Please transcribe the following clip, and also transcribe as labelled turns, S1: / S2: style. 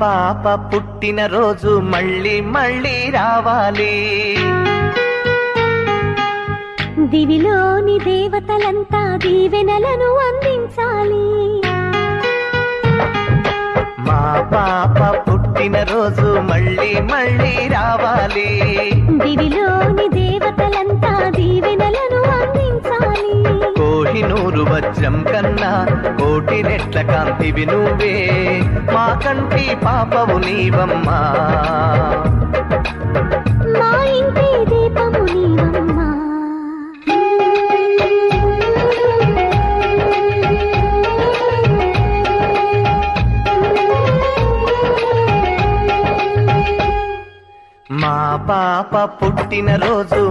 S1: పాప పుట్టిన రోజు మళ్ళీ మళ్ళీ రావాలి.
S2: దివిలోని దేవతలంతా దీవెనలను అందించాలి.
S1: మా పాప పుట్టిన రోజు మళ్ళీ మళ్ళీ రావాలి.
S2: దివిలోని దేవతలంతా దీవెనలను అందించాలి.
S1: కోహినూరు వజ్రం కన్నా కోటి రెట్ల కాంతివి నువ్వే, మా కంటి పాపవు నీవమ్మా,
S2: మా ఇంటి దీపము నీవమ్మా.
S1: మా పాప పుట్టిన రోజు